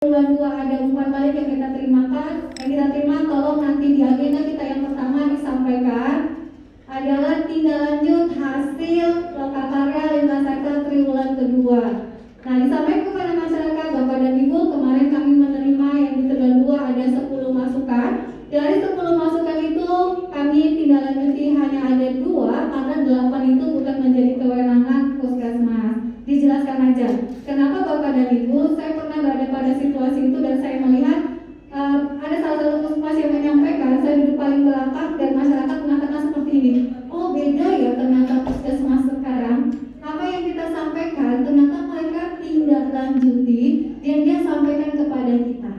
Dua ada umpan balik yang kita terima, tolong nanti di agenda kita yang pertama disampaikan adalah tindak lanjut hasil lokakarya lintas sektor triwulan kedua. Nah, disampaikan kepada masyarakat Bapak dan Ibu, kemarin kami menerima yang di triwulan 2 ada 10 masukan. Dari 10 masukan itu kami tindak lanjuti hanya ada 2 karena 8 itu bukan menjadi kewenangan Puskesmas. Dijelaskan aja. Kenapa Bapak dan Ibu? Saya pernah berada pada situasi itu dan saya melihat ada salah satu puskesmas yang menyampaikan, saya duduk paling belakang dan masyarakat mengatakan seperti ini. Oh, beda ya ternyata puskesmas sekarang. Apa yang kita sampaikan ternyata mereka tindak lanjuti dan dia sampaikan kepada kita.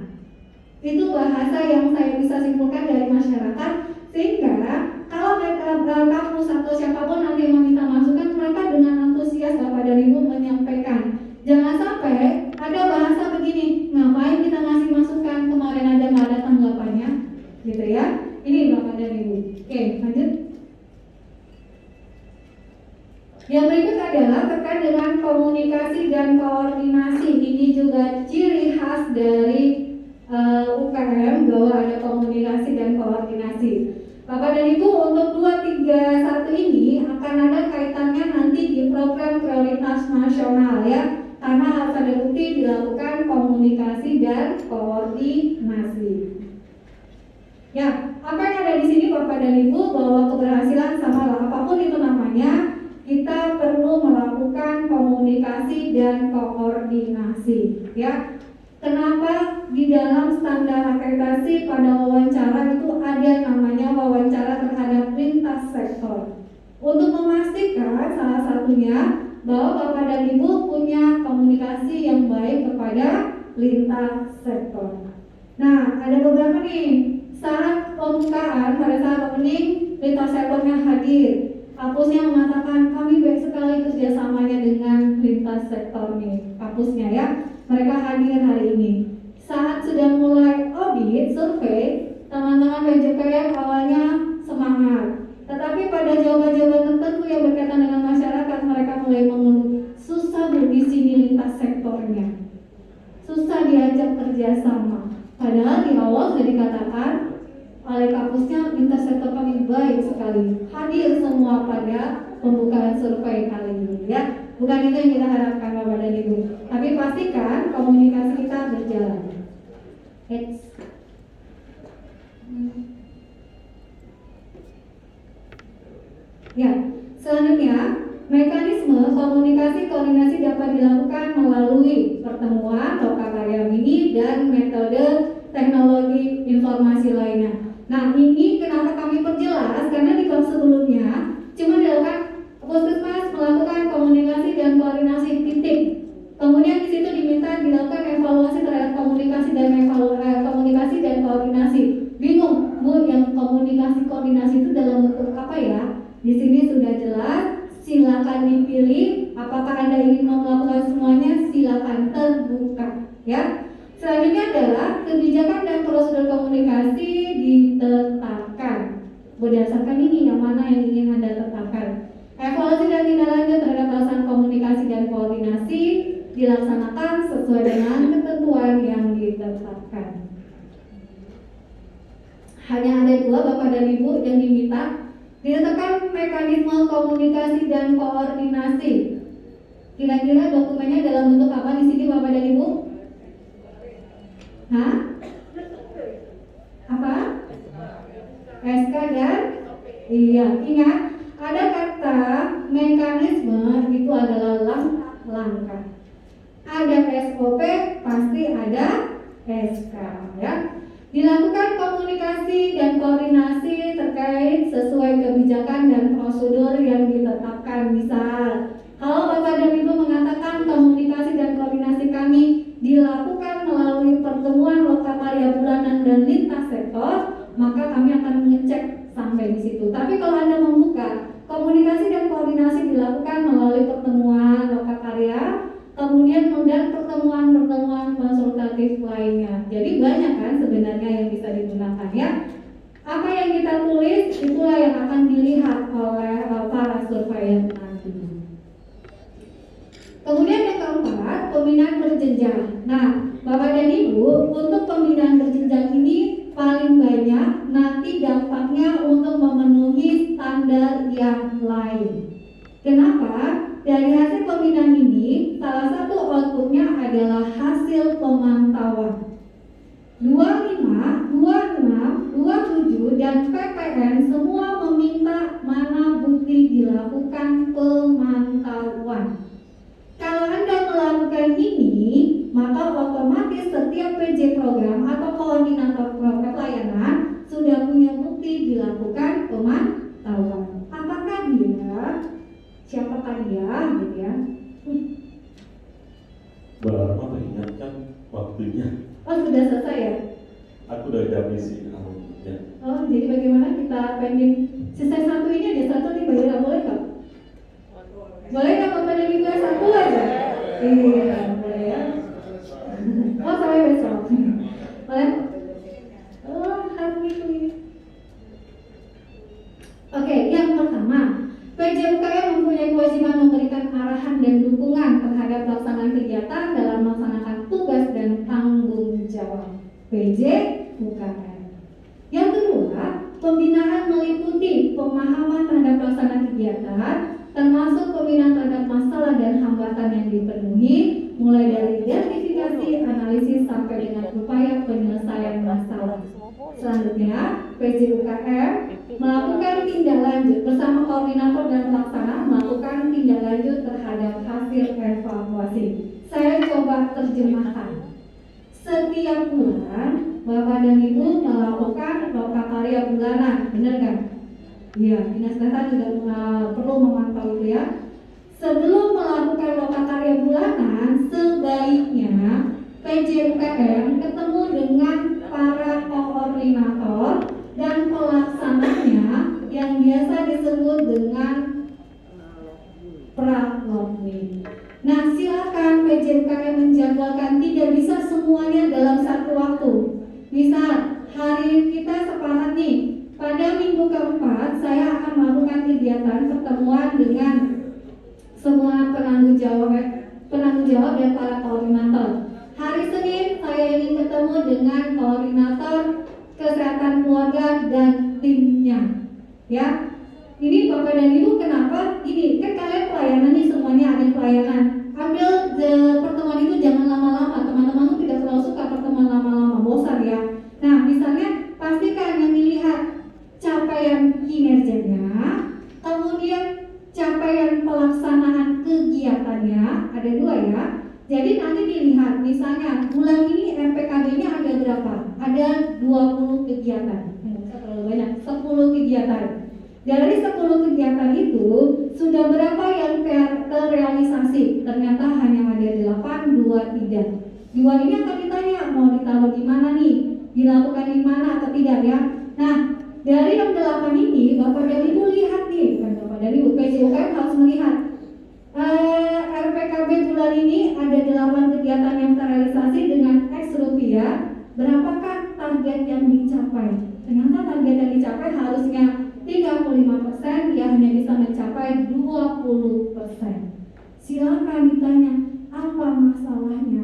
Itu bahasa yang saya bisa simpulkan dari masyarakat, sehingga kalau mereka kampus atau siapapun nanti yang meminta masukan, mereka dengan antusias Bapak dan Ibu menyampaikan. Jangan sampai ada bahasa begini, ngapain kita ngasih masukan, kemarin aja nggak ada tanggapannya, gitu ya. Ini Bapak dan Ibu. Oke, lanjut. Yang berikut adalah terkait dengan komunikasi dan koordinasi. Ini juga ciri khas dari UKM bahwa ada komunikasi dan koordinasi. Bapak dan Ibu, untuk 231 ini akan ada kaitannya nanti di program prioritas nasional ya, karena harus ada bukti dilakukan komunikasi dan koordinasi. Ya, apa yang ada di sini Bapak dan Ibu, bahwa keberhasilan sama lah, apapun itu namanya, kita perlu melakukan komunikasi dan koordinasi ya. Kenapa di dalam standar akreditasi pada wawancara itu ada namanya wawancara terhadap lintas sektor, untuk memastikan salah satunya bahwa Bapak dan Ibu punya komunikasi yang baik kepada lintas sektor. Nah, ada beberapa nih saat pembukaan, pada saat opening lintas sektornya hadir. Kampusnya mengatakan kami baik sekali kerjasamanya dengan lintas sektor nih, kampusnya ya. Mereka hadir hari ini. Saat sudah mulai audit, survei, teman-teman PJKN awalnya semangat. Tetapi pada jawaban-jawaban tertentu yang berkaitan dengan masyarakat, mereka mulai mengeluh, susah di sini lintas sektornya, susah diajak kerjasama. Padahal di awal sudah dikatakan oleh kampusnya lintas sektor kami baik sekali, hadir semua pada pembukaan survei kali ini ya. Bukan itu yang kita harapkan Bapak dan Ibu, tapi pastikan komunikasi kita berjalan. Ya, selanjutnya mekanisme komunikasi koordinasi dapat dilakukan melalui pertemuan, lokakarya mini, dan metode teknologi informasi lainnya. Nah, ini kenapa kami perjelas, karena di bab sebelumnya cuma dilakukan Puskesmas melakukan komunikasi dan koordinasi titik. Kemudian di situ diminta dilakukan evaluasi terhadap komunikasi dan koordinasi. Bingung, Bu, yang komunikasi koordinasi itu dalam bentuk apa ya? Di sini sudah jelas, silakan dipilih. Apakah Anda ingin melakukan semuanya? Silakan, terbuka, ya. Selanjutnya adalah kebijakan dan prosedur komunikasi ditetapkan. Berdasarkan ini yang mana yang ingin Anda tetapkan. Evaluasi dan tindak lanjut terhadap pelaksanaan komunikasi dan koordinasi dilaksanakan sesuai dengan ketentuan yang ditetapkan. Hanya ada 2 Bapak dan Ibu yang diminta ditetapkan mekanisme komunikasi dan koordinasi. Kira-kira dokumennya dalam bentuk apa di sini Bapak dan Ibu? Hah? Apa? SK dan? Iya, ingat. Ada kata mekanisme itu adalah langkah. Ada SOP, pasti ada SK ya. Dilakukan komunikasi dan koordinasi terkait sesuai kebijakan dan prosedur yang ditetapkan. Misal, kalau Bapak dan Ibu mengatakan komunikasi dan koordinasi kami dilakukan melalui pertemuan lokakarya bulanan dan lintas sektor, maka kami akan mengecek sampai di situ. Tapi kalau Anda membuka komunikasi dan koordinasi dilakukan melalui pertemuan lokakarya, kemudian dan pertemuan konsultatif lainnya. Jadi banyak kan sebenarnya yang bisa digunakan ya. Apa yang kita tulis itulah yang akan dilihat oleh para surveyor nanti. Kemudian yang keempat, pembinaan berjenjang. Nah, Bapak dan Ibu, untuk pembinaan berjenjang ini paling banyak nanti dampaknya untuk memenuhi standar yang lain. Kenapa? Dari hasil pembinaan ini, salah satu outputnya adalah hasil pemantauan. 25, 26, 27, dan PPN semua meminta mana bukti dilakukan pemantauan. Kalau Anda melakukan ini, maka otomatis setiap PJ program atau koordinator program pelayanan sudah punya bukti dilakukan pemantauan. Apakah dia? Siapakah dia? Gitu ya. Berapa mengingatkan waktunya? Oh, sudah selesai ya? Aku udah jam isi ya. Oh, jadi bagaimana kita pending sisa satu ini ada satu nih bayar, boleh nggak? Boleh nggak Bapak dan Ibu satu aja? Iya, boleh ya. Oh, sampai besok. Boleh? Oh, alhamdulillah. Oke, yang pertama, PJUKM mempunyai kewajiban memberikan arahan dan dukungan terhadap pelaksanaan kegiatan dalam melaksanakan tugas dan tanggung jawab PJUKM. Yang kedua, pembinaan meliputi pemahaman terhadap pelaksanaan kegiatan, termasuk pembinaan terhadap masalah dan hambatan yang dipenuhi, mulai dari identifikasi, analisis, sampai dengan upaya penyelesaian masalah. Selanjutnya, PJUKM melakukan tindak lanjut bersama koordinator dan pelaksana melakukan tindak lanjut terhadap hasil evaluasi. Saya coba terjemahkan. Setiap bulan, Bapak dan Ibu melakukan lokakarya bulanan, benar kan? Iya, Dinas Desa juga perlu memantau itu ya. Sebelum melakukan lokakarya bulanan, sebaiknya PJUKM ketemu dengan para koordinator dan pelaksananya yang biasa disebut dengan pralogni. Nah, silakan PJUKM menjadwalkan, tidak bisa semuanya dalam satu waktu. Misal, hari kita sepakat nih, pada minggu keempat saya akan melakukan kegiatan pertemuan dengan semua penanggung jawab dan para koordinator. Hari Senin saya ingin ketemu dengan koordinator kesehatan keluarga dan timnya. Ya, ini Bapak dan Ibu kenapa? Ini kan kalian pelayanan nih, semuanya ada pelayanan. Ambil pertemuan itu jangan lama-lama. Teman-teman tuh tidak terlalu suka pertemuan lama-lama, bosan ya. Nah, misalnya pastikan yang dilihat capaian kinerjanya, kemudian capaian pelaksanaan kegiatannya, ada dua ya. Jadi nanti dilihat, misalnya bulan ini RPKB-nya ada berapa? Ada 20 kegiatan, nggak terlalu banyak, 10 kegiatan. Dari 10 kegiatan itu, sudah berapa yang terrealisasi? Ternyata hanya ada 8, 2 tidak. 2 ini akan ditanya, mau ditaruh di mana nih? Dilakukan di mana atau tidak ya? Nah, dari yang 8 ini, Bapak dan Ibu lihat nih, kan Bapak dan Ibu, PJUKM harus melihat RPKB bulan ini ada 8 kegiatan yang terrealisasi dengan X rupiah. Berapakah target yang dicapai? Ternyata target yang dicapai harusnya 35%, dia hanya bisa mencapai 20%. Silakan ditanya, apa masalahnya?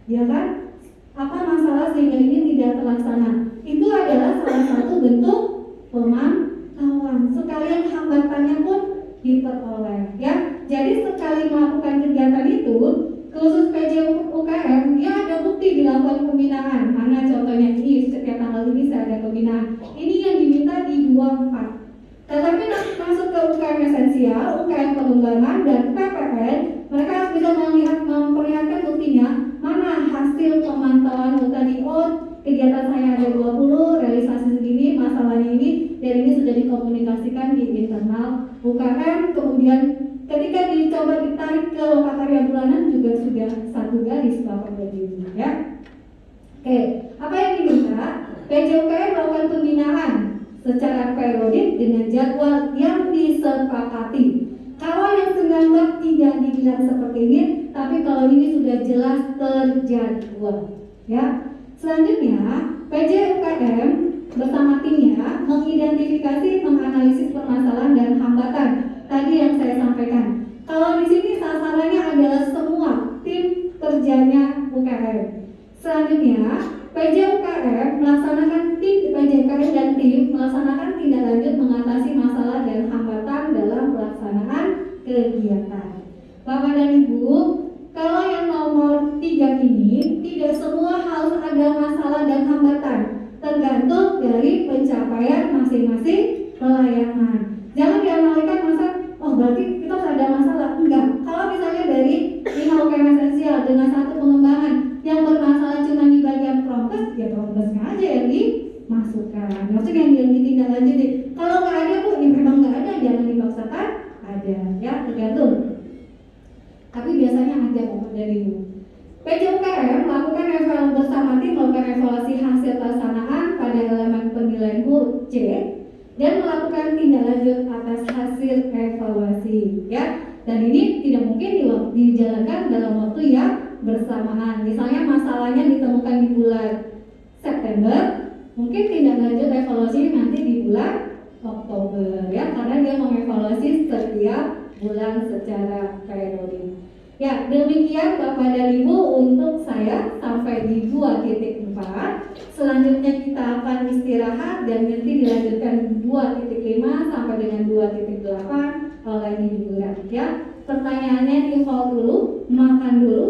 Ya kan? Apa masalah sehingga ini tidak terlaksana? Itu adalah salah satu bentuk pemantauan. Sekalian hambatannya pun diperoleh, ya. Jadi sekali melakukan kegiatan itu, khusus PJUKM, dia ada bukti dilakukan pembinaan. Mana contohnya ini, setiap tanggal ini saya ada pembinaan. Ini yang diminta di 24. Tetapi masuk ke UKM esensial, UKM pengembangan, dan PPN, mereka harus bisa melihat, memperlihatkan buktinya. Mana hasil pemantauan tadi? Oh, kegiatan saya ada 20, realisasi segini, masalahnya ini, dan ini sudah dikomunikasikan di internal UKM. Kemudian ketika dicoba ditarik ke lokakarya bulanan juga sudah satu garis Bapak Ibu ya. Oke, apa yang diminta? PJUKM melakukan pembinaan secara periodik dengan jadwal yang disepakati. Kalau yang senggak tidak dibilang seperti ini, tapi kalau ini sudah jelas terjadwal ya. Selanjutnya, PJUKM bersama timnya mengidentifikasi, menganalisis permasalahan dan hambatan tadi yang saya sampaikan. Kalau di sini sasarannya adalah semua tim kerjanya UKM. Selanjutnya, PJ UKM melaksanakan dan tim melaksanakan tindak lanjut mengatasi masalah dan hambatan dalam pelaksanaan kegiatan. Bapak dan Ibu, kalau yang nomor 3 ini tidak semua harus ada masalah dan hambatan, tergantung dari pencapaian masing-masing pelayanan. Jangan dianalikan masa, oh berarti kita harus ada masalah. Enggak. Kalau misalnya dari 5 UKM esensial dengan 1 pengembangan yang bermasalah cuma di bagian prokes, ya prokesnya aja yang dimasukkan. Maksudnya yang ditindaklanjuti. Kalau nggak ada Bu, ya memang nggak ada, jangan dipaksakan ada, ya tergantung. Tapi biasanya ada Bapak dan Ibu. PJ UKM melakukan evaluasi bersama tim melakukan evaluasi hasil pelaksanaan pada elemen penilaian huruf C dan melakukan tindak lanjut atas hasil evaluasi, ya. Dan ini tidak mungkin dijalankan dalam waktu yang bersamaan. Misalnya masalahnya ditemukan di bulan September, mungkin tindak lanjut evaluasi nanti di bulan Oktober, ya, karena dia mengevaluasi setiap bulan secara periodik. Ya, demikian Bapak dan Ibu untuk saya sampai di 2.4. Selanjutnya kita akan istirahat dan nanti dilanjutkan 2.5 sampai dengan 2.8 oleh Ibu Guru, ya. Pertanyaannya di hold dulu, makan dulu.